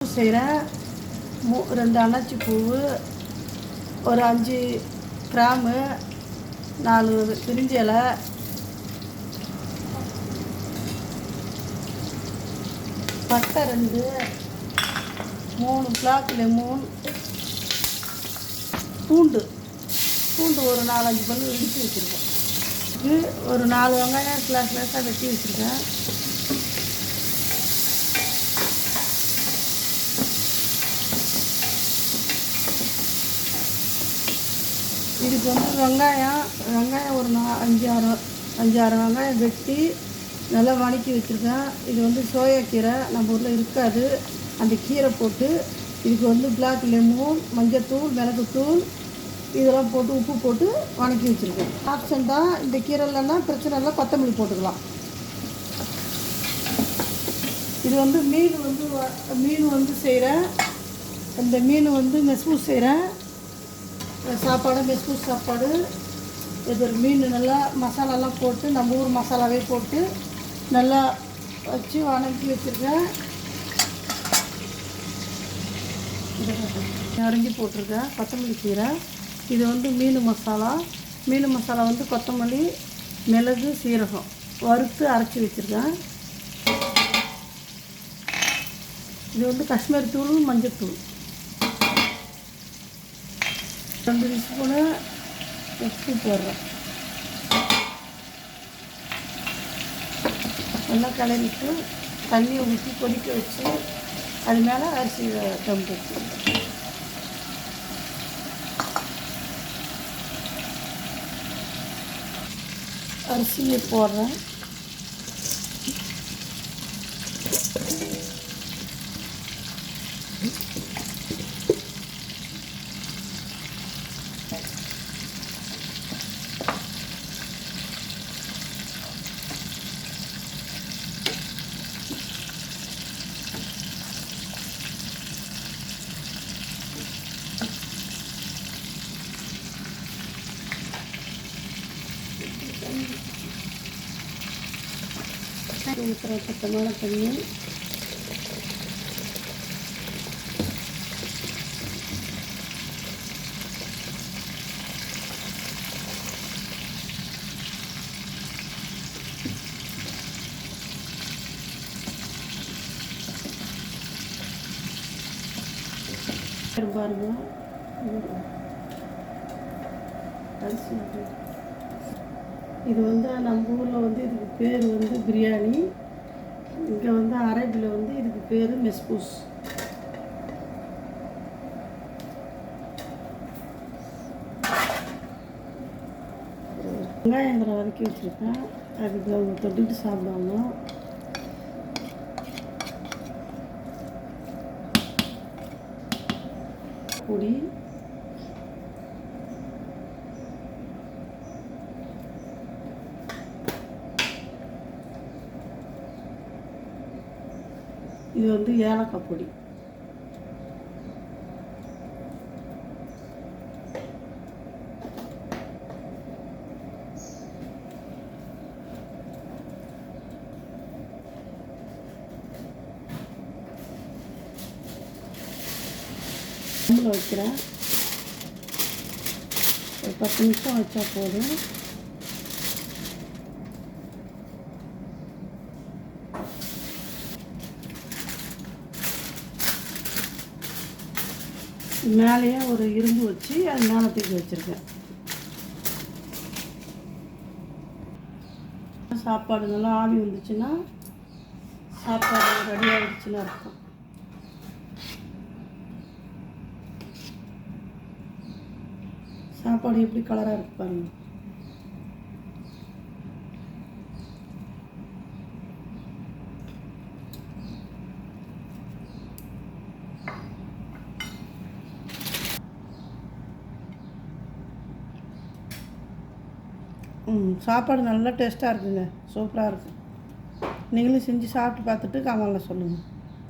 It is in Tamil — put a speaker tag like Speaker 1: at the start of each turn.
Speaker 1: செய்கிறேன். 2 அன்னாச்சி பூவு, ஒரு 5 கிராம்பு, 4 பிரிஞ்சி இலை, பட்டை 2, 3 பிளாக் லெமன், பூண்டு ஒரு 4-5 பல் இடித்து வச்சுருக்கேன். இது ஒரு 4 வெங்காயம் கிளாஸாக வெட்டி வச்சுருக்கேன். இதுக்கு வந்து வெங்காயம் ஒரு 5-6 வெங்காயம் வெட்டி நல்லா வதக்கி வச்சுருக்கேன். இது வந்து சோயா கீரை, நம்ம ஊரில் இருக்காது. அந்த கீரை போட்டு இதுக்கு வந்து பிளாக் லெமன், மஞ்சத்தூள், மிளகுத்தூள் இதெல்லாம் போட்டு உப்பு போட்டு வதக்கி வச்சுருக்கேன். ஆப்ஷன் தான். இந்த கீரை இல்லைன்னா பிரச்சனை இல்லை, கொத்தமல்லி போட்டுக்கலாம். இது வந்து மீன் வந்து செய்கிறேன். இந்த மீன் வந்து மெஸ்பூஸ் செய்கிறேன். சாப்பாடு மெஸ்பூஸ் சாப்பாடு. இது ஒரு மீன் நல்லா மசாலாலாம் போட்டு நம்ம ஊர் மசாலாவே போட்டு நல்லா வச்சு வதக்கி வச்சுருக்கேன். அரைஞ்சி போட்டிருக்கேன் கொத்தமல்லி கீரை. இது வந்து மீன் மசாலா வந்து கொத்தமல்லி, மிளகு, சீரகம் வறுத்து அரைச்சி வச்சுருக்கேன். இது வந்து காஷ்மீரி தூள், மஞ்சத்தூள் 2 ஸ்பூனு உப்பு போடுறேன். நல்லா கிளறிட்டு தண்ணியை ஊற்றி கொதிக்க வச்சு அது மேலே அரிசி தம் வச்சு அரிசியை போடுறேன். ஊற்றுற சுத்தமான தண்ணி பாருங்க. அரிசி இது வந்து நம்ம ஊரில் வந்து இதுக்கு பேர் வந்து பிரியாணி. இங்கே வந்து அரபியில் வந்து இதுக்கு பேர் மெஸ்பூஸ். வெங்காயங்களை வதக்கி வச்சுருக்கேன். அதுக்கு அவங்க தொட்டுட்டு சாப்பிடுவாங்க. பொடி இது வந்து ஏலக்காய் பொடி. வைக்கிறேன். ஒரு 10 நிமிஷம் வச்சா போதும். மேலேயே ஒரு இரும்பு வச்சு அது மேலே தூக்கி வச்சுருக்கேன். சாப்பாடு நல்லா ஆவி வந்துச்சுன்னா சாப்பாடு ரெடி ஆகிடுச்சுன்னு அர்த்தம். சாப்பாடு எப்படி கலராக இருக்கு பாருங்க. சாப்பாடு நல்லா டேஸ்ட்டாக இருக்குங்க. சூப்பராக இருக்குது. நீங்களும் செஞ்சு சாப்பிட்டு பார்த்துட்டு கமெண்ட்டில் சொல்லுங்கள்.